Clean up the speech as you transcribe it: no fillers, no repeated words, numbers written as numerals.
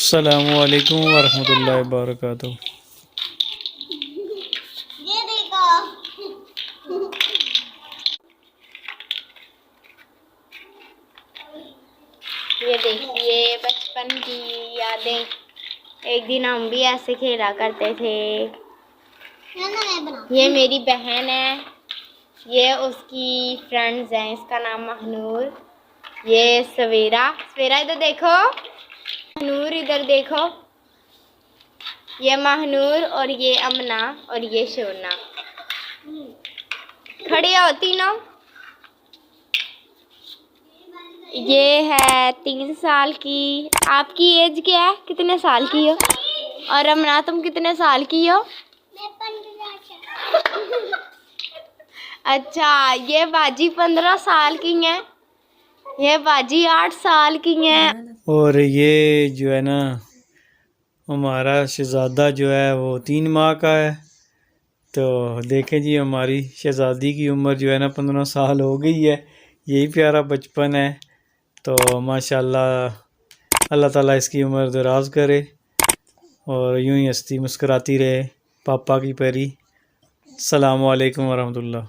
अस्सलामुअलैकुम वरहमतुल्लाहि वबरकातुहू। ये देखो। ये देखिए बचपन की यादें। एक दिन हम भी ऐसे खेला करते थे। ये मेरी बहन है, ये उसकी फ्रेंड्स हैं। इसका नाम महनूर, ये सवेरा। सवेरा इधर देखो, महनूर इधर देखो। ये महनूर और ये अमना और ये शोना। खड़े हो तीनों। ये है 3 साल की। आपकी एज क्या है, कितने साल की हो? और अमना तुम कितने साल की हो? मैं 15 अच्छा, ये बाजी 15 साल की हैं, ये बाजी 8 साल की हैं। और ये जो है ना हमारा शहज़ादा जो है वो 3 माह का है। तो देखें जी, हमारी शहज़ादी की उम्र जो है ना 15 साल हो गई है। यही प्यारा बचपन है। तो माशाल्लाह अल्लाह ताला इसकी उम्र दराज करे और यूं ही हंसती मुस्कुराती रहे पापा की परी। अस्सलामु अलैकुम वरहमतुल्लाह।